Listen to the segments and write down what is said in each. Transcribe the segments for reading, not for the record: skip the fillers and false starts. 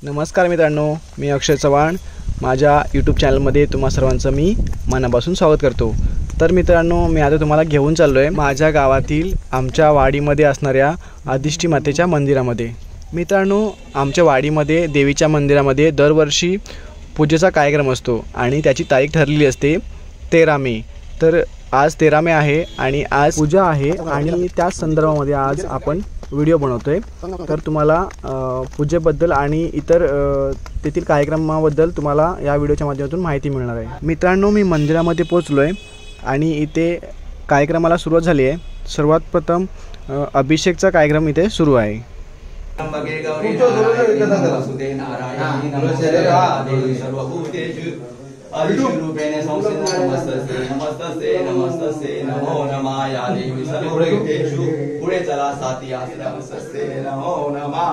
नमस्कार मित्रांनो, मी अक्षय चव्हाण. माझ्या यूट्यूब चॅनलमध्ये तुम्हा सर्वांचं मी मनापासून स्वागत करतो. तर मित्रांनो, मी आता तुम्हाला घेऊन चाललो आहे माझ्या गावातील आमच्या वाडीमध्ये असणाऱ्या आदिष्टी मातेच्या मंदिरामध्ये. मित्रांनो, आमच्या वाडीमध्ये देवीच्या मंदिरामध्ये दरवर्षी पूजेचा कार्यक्रम असतो आणि त्याची तारीख ठरलेली असते 13 मे. तर आज 13 मे आहे आणि आज पूजा आहे आणि त्याच संदर्भामध्ये आज आपण व्हिडिओ बनवतोय. तर तुम्हाला पूजेबद्दल आणि इतर तेथील कार्यक्रमाबद्दल तुम्हाला या व्हिडिओच्या माध्यमातून माहिती मिळणार आहे. मित्रांनो, मी मंदिरामध्ये पोहोचलो आहे आणि इथे कार्यक्रमाला सुरुवात झाली आहे. सर्वात प्रथम अभिषेकचा कार्यक्रम इथे सुरू आहे. रूपेण संस्थिता नमस्तस्ते नमस्तस्ते नमो नमः या देवी सर्वभूतेषु. पुढे चला साती आसरा नमस्तस्ते नमो नमः.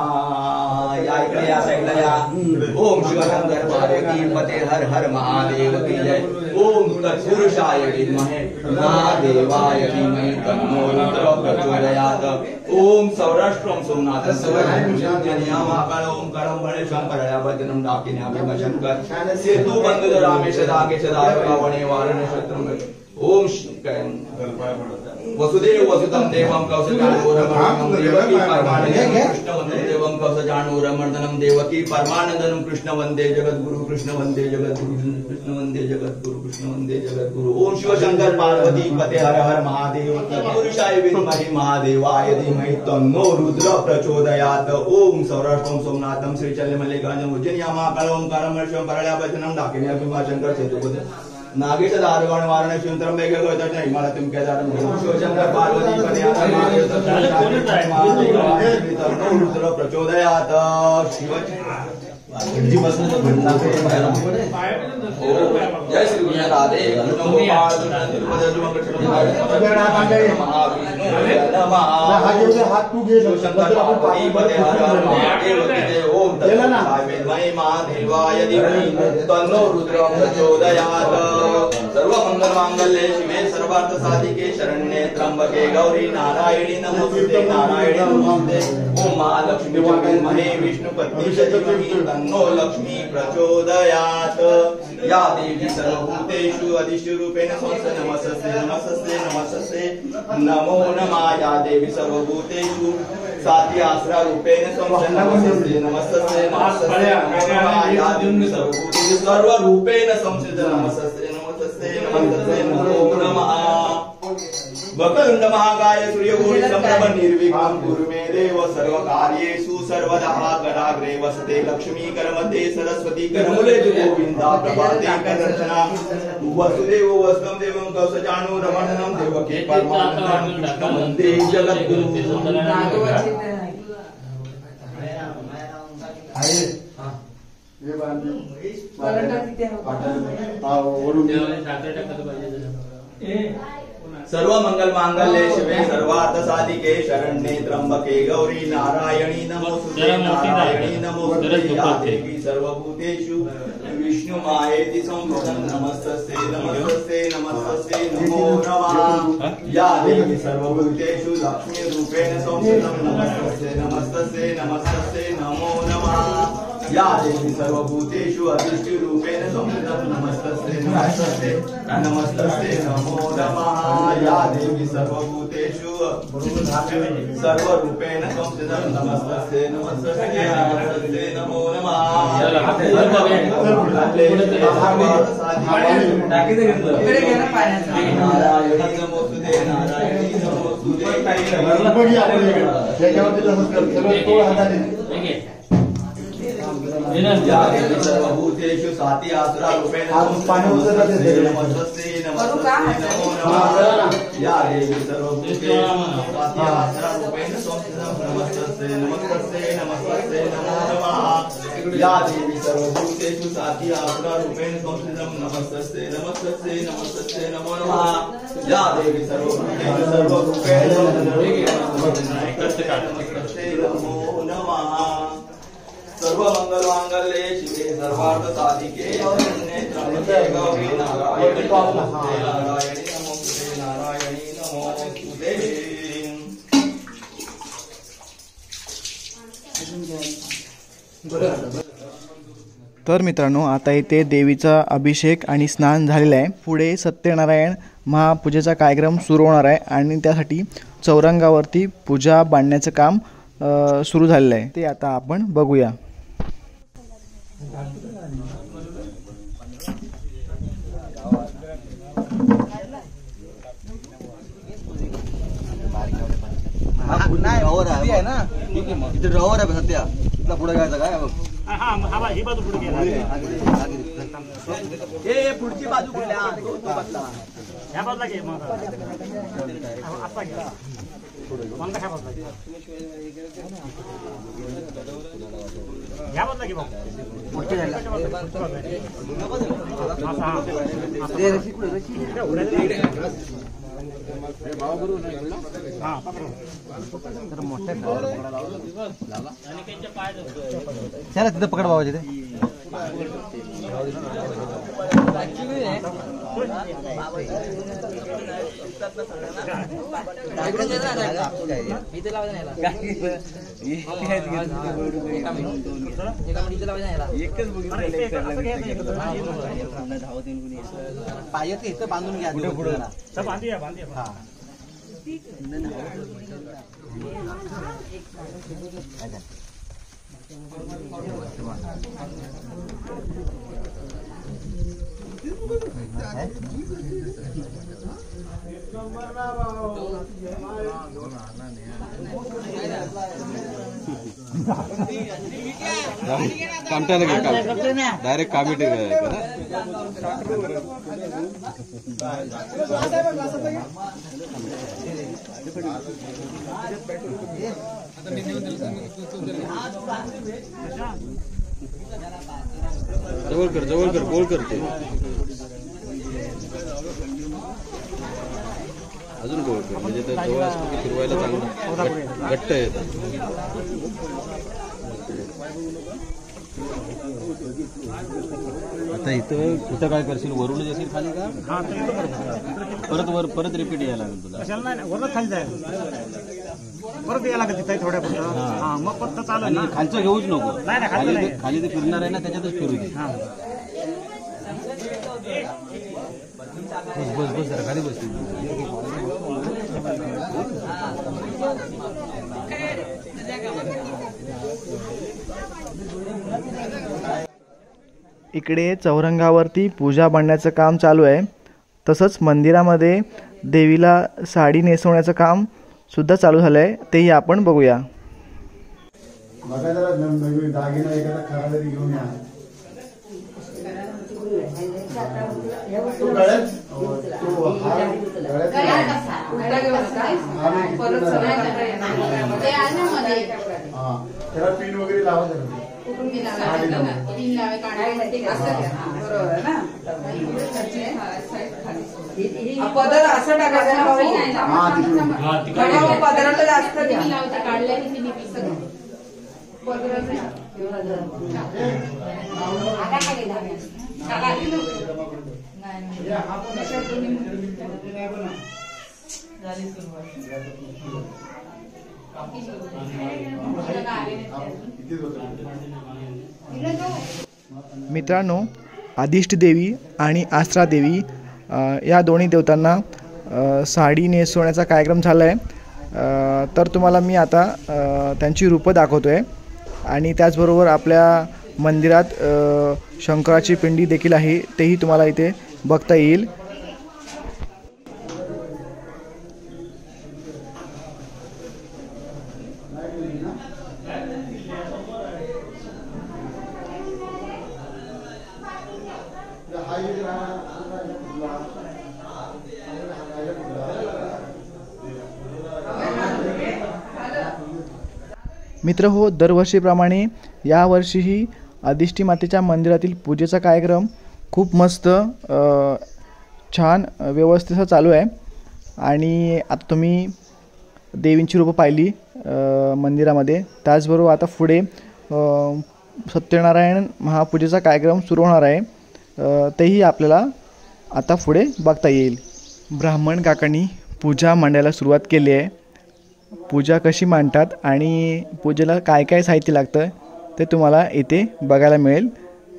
या इकडे या साईडला या. ओम शिवशंकर पार्वती पते हर हर महादेव की जय. ओम तत्पुरुषाय विद्महे महादेवाय धीमहि तन्नो रुद्रः प्रचोदयात्. ओम सौराष्ट्रम सोमनाथ सवयनियामाकाळ ओंकारं बळे शंकरया भजनं डाकिन्या भीमशंकर सेतु बंधु रामेश दागे रावणे वारण शत्रु. ओम वसुदेव वसुतं देवं कौसजानूरमर्दनं देवकी परमानंदं कृष्ण वंदे देवं कौसजानूरमर्दनं देवकी परमानंदं कृष्ण वंदे जगद्गुरु कृष्ण वंदे जगद्गुरु कृष्ण वंदे जगद्गुरु कृष्ण वंदे जगद्गुरु. ओम शिवशंकर पार्वती पते हर हर महादेव तत्पुरुषाय विद्महे महादेवाय धीमहि तन्नो रुद्रः प्रचोदयात्. ओम सौराष्ट्रम सोमनाथं श्रीचल्य मल्लिकार्जुन उज्जयिन्यामाकाळ ओंकारं वर्षं परळ्या भजनं डाकिन्या भीमशंकर सेतुपद नागेश दारवाण वारण शिवंतरम बेगे गोयता नाही मला तुम काय दार शिवशंकर पार्वती पते हर महादेव तन्नो रुद्रः प्रचोदयात्. शिवजी बसने तो घटना पे जय श्री गुरु राधे कृष्ण गोपाल हाथ टू घे शिवशंकर पार्वती पते हर हर महादेव की जय. ओम तत्पुरुषाय महादेवाय धीमहि तन्नो रुद्रः प्रचोदयात्. सर्व मंगल मांगल्ये शिवे सर्वार्थ साधिके शरण्ये त्र्यंबके गौरी नारायणी नमोस्तुते नारायणी नमोस्तुते. ओम महालक्ष्मी विद्महे विष्णुपत्नी धीमहि तन्नो लक्ष्मी प्रचोदयात्. या देवी सर्वभूतेषु अधिष्ठि रूपेण संस्थिता नमस्तस्ते नमस्तस्ते नमस्तस्ते नमो नमः. या देवी सर्वभूतेषु साती आसरा रूपेण संस्थिता नमस्तस्ते नमस्तस्ते नमस्तस्ते नमो नमः. या देवी सर्वभूतेषु सर्व रूपेण संस्थिता नमस्तस्ते नमस्तस्ते नमस्तस्ते नमो नमः. वक्रतुंड महाकाय सूर्यकोटि समप्रभ निर्विघ्नं कुरु मे देव सर्वकार्येषु सर्वदा. कराग्रे वसते लक्ष्मी करमध्ये सरस्वती करमुले गोविंदा प्रभाते कररचना. वसुदेव वसुतं देवं कौसजानूरमर्दनं देवकी परमानंदं कृष्ण वंदे जगद्गुरु. सर्व मंगल मांगल्ये शिवे सर्वार्थ साधिके शरण्ये त्र्यंबके गौरी नारायणी नमोस्तुते नारायणी नमोस्तुते. या देवी सर्वभूतेषु विष्णु मायेति संस्थितं नमस्तस्ते नमस्तस्ते नमस्तस्ते नमो नमः. या देवी सर्वभूतेषु लक्ष्मी रूपेण संस्थितं नमस्तस्ते नमस्तस्ते नमस्तस्ते नमो नमः. या देवी सर्वभूतेषु अधिष्ठि रूपेण संस्थितं नमस्तस्ते नमस्तस्ते नमस्तस्ते नमो नमः. या देवी सर्वभूतेषु सर्व रूपेण संस्थितं नमस्तस्ते नमस्तस्ते नमस्तस्ते नमो नमः. नारायणी नमोस्तुते नारायणी नमोस्तुते. या देवी सर्वभूतेषु साती आसरा रूपेण नमस्तस्ते नमस्तस्ते नमो नमः. या देवी सर्वभूतेषु साती आसरा रूपेण नमस्तस्ते नमस्तस्ते नमस्तस्ते नमो नमः. या देवी सर्वभूतेषु साती आसरा रूपेण नमस्तस्ते नमस्तस्ते नमस्तस्ते नमो नमः. या देवी सर्वभूतेषु सर्वरूपेण नमस्तस्ते नमो नमः. सर्व मंगल मांगल्ये शिवे सर्वार्थ साधिके शरण्ये त्र्यंबके गौरी नारायणी नमोस्तुते नारायणी नमोस्तुते नारायणी नमोस्तुते. तर मित्रांनो, आता इथे देवीचा अभिषेक आणि स्नान झालेलं आहे. पुढे सत्यनारायण महापूजेचा कार्यक्रम सुरू होणार आहे आणि त्यासाठी चौरंगावरती पूजा बांधण्याचं काम सुरू झालेलं आहे. ते आता आपण बघूया. आहे ना, इथे ड्रॉवर आहे सध्या. इथला पुढे घ्यायचा काय पुढची बाजू चला तिथं पकड बाबा तिथे. पायाचं इथं बांधून घ्या. डायरेक्ट कामिटी जवळ कर गोल करते. अजून गोल कर म्हणजे जवळ असतो की फिरवायला चांगलं घट्ट येतं. आता इथं कुठं काय करशील, वरूनच येशील खाली का परत रिपीट यायला लागेल तुला. खाली जायला परत यायला लागेल तिथे थोड्या मग परत चालू. खालचं घेऊच नको, खाली ते फिरणार आहे ना त्याच्यातच फिरू दे. बस जरा खाली बस. इकडे चौरंगावरती पूजा बांधण्याचं काम चालू आहे. तसंच मंदिरामध्ये देवीला साडी नेसवण्याचं काम सुद्धा चालू झालं आहे. तेही आपण बघूया. पिन वगैरे लावा. पदर असं टाकायचं पदराला जास्त मित्रांनो, आदिष्ट देवी आणि आस्त्रा देवी या दोन्ही देवतांना साडी नेसवण्याचा कार्यक्रम झाला आहे. तर तुम्हाला मी आता त्यांची रूपं दाखवतो आहे. आणि त्याचबरोबर आपल्या मंदिरात शंकराची पिंडी देखील आहे, तेही तुम्हाला इथे बघता येईल. मित्र हो, दरवर्षीप्रमाणे यावर्षीही आदिष्टी मातेच्या मंदिरातील पूजेचा कार्यक्रम खूप मस्त छान व्यवस्थित चालू आहे. आणि आता तुम्ही देवींची रूपं पाहिली मंदिरामध्ये. त्याचबरोबर आता पुढे सत्यनारायण महापूजेचा कार्यक्रम सुरू होणार आहे. तेही आपल्याला आता पुढे बघता येईल. ब्राह्मण काकांनी पूजा मांडायला सुरुवात केली आहे. पूजा कशी मांडतात आणि पूजेला काय काय साहित्य लागतं ते तुम्हाला इथे बघायला मिळेल.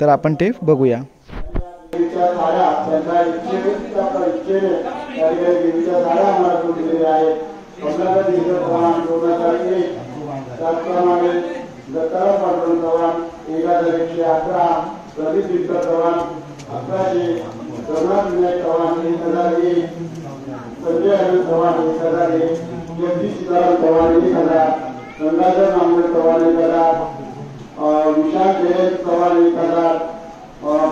तर आपण ते बघूया. देवीच्या साड्या त्यांना इच्छेने त्या ठिकाणी देवीच्या साड्या आम्हाला करून दिलेल्या आहेत. 15 दिवस प्रमाण जोडण्यासाठी त्याचप्रमाणे दत्ताला पाठवून प्रमाण 1111 प्रदीप विद्या प्रमाण 1100 रघुनाथ विनायक प्रमाण 1001 संजय अनंत प्रमाण 1001 जगदीश सीताराम प्रमाण 1000 गंगाधर नामदेव प्रमाण 1000 विशाल जयंत प्रमाण 1000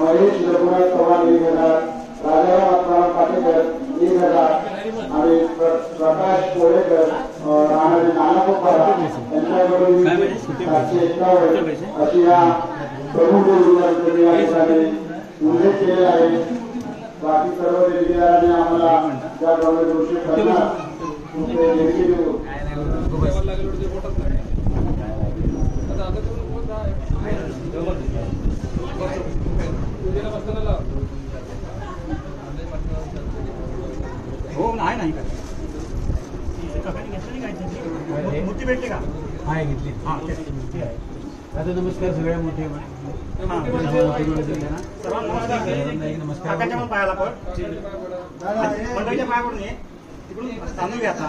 महेश रघुनाथ प्रमाण 1000 राजाराम आत्माराम पाटेकर 1000 आणि प्रकाश कोळेकर राहणारे नानापोपारा यांच्याकडून 751 अशी या प्रमुख योजनांचे या ठिकाणी उल्लेख केले आहे. बाकी सर्व देवीदारांनी आम्हाला ज्याप्रमाणे दोषी ठरणार तुमचे देणगी देऊ. हो नाही मूर्ती भेटली का? आहे घेतली. हां आता नमस्कार सगळ्या मोठे नमस्कार पायाला पण मंडळीच्या पाया पडून ये तिकडून तांदूळ घ्या आता.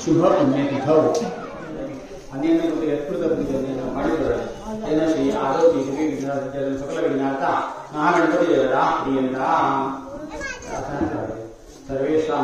शुभ पुण्यतिथौ अन्य श्री आरोग्य सकल विघ्नार्था महागणपति देवता प्रियंता सर्वेषां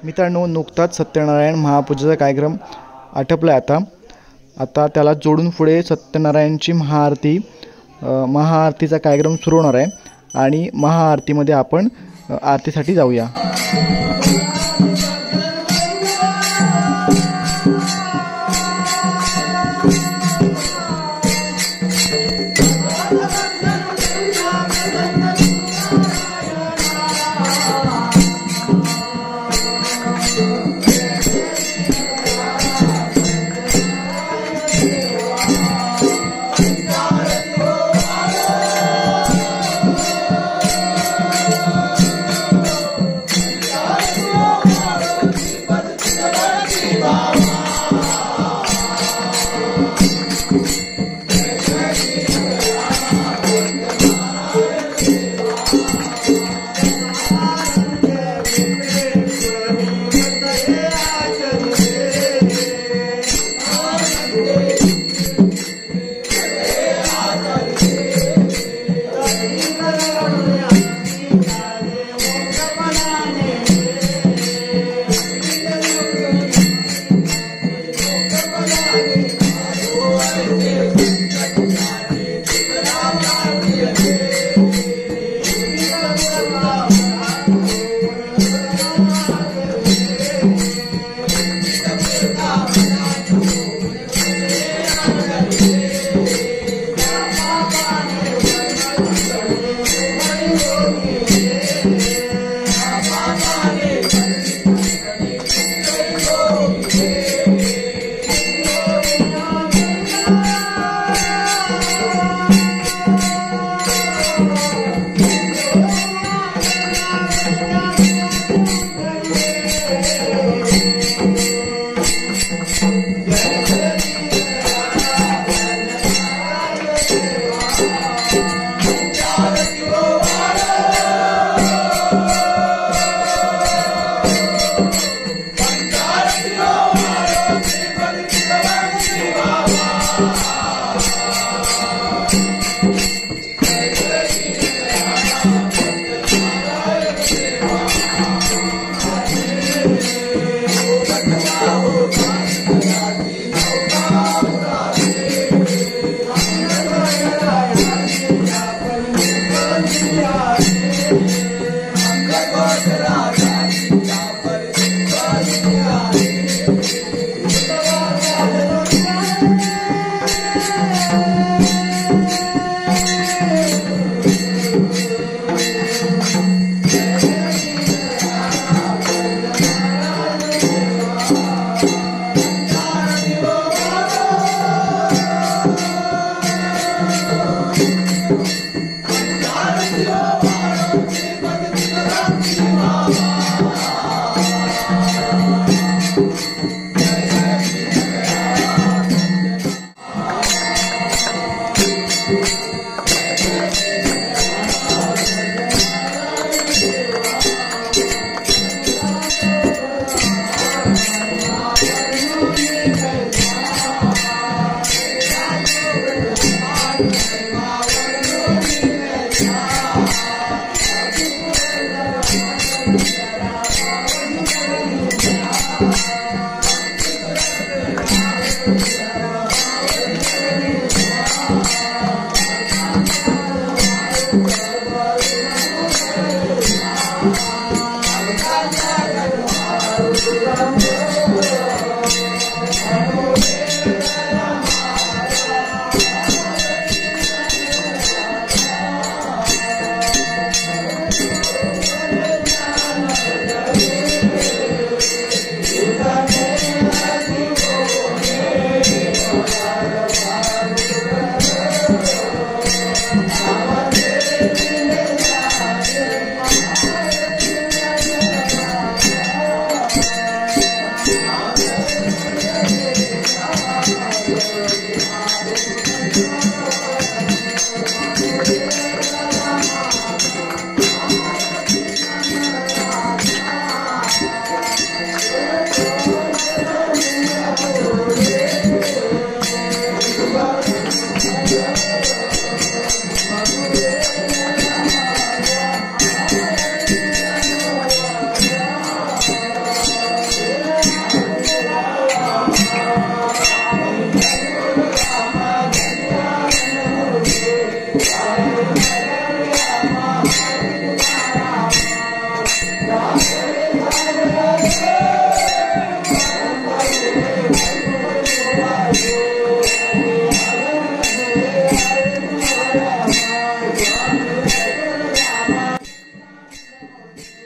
मित्रांनो, नुकताच सत्यनारायण महापूजेचा कार्यक्रम आटपला आहे. आता त्याला जोडून पुढे सत्यनारायणची महाआरतीचा कार्यक्रम सुरू होणार आहे आणि महाआरतीमध्ये आपण आरतीसाठी जाऊया.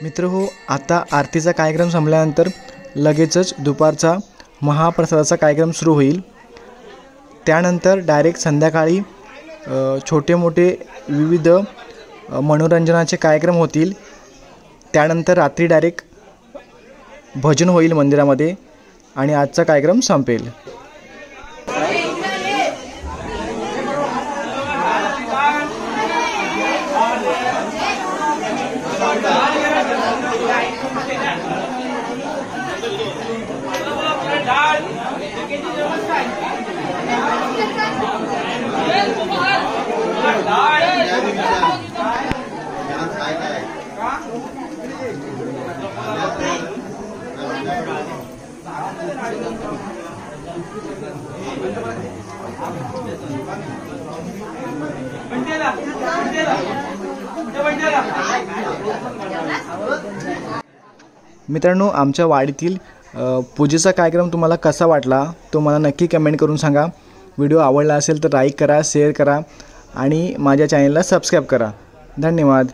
मित्रहो, आता आरतीचा कार्यक्रम संपल्यानंतर लगेचच दुपारचा महाप्रसादाचा कार्यक्रम सुरू होईल. त्यानंतर डायरेक्ट संध्याकाळी छोटे मोठे विविध मनोरंजनाचे कार्यक्रम होतील. त्यानंतर रात्री डायरेक्ट भजन होईल मंदिरामध्ये आणि आजचा कार्यक्रम संपेल. मित्रांनो, आमच्या वाडीतील पूजेचा कार्यक्रम तुम्हाला कसा वाटला तो मला नक्की कमेंट करून सांगा. व्हिडिओ आवडला असेल तर लाईक करा, शेअर करा आणि माझ्या चॅनलला सबस्क्राईब करा. धन्यवाद.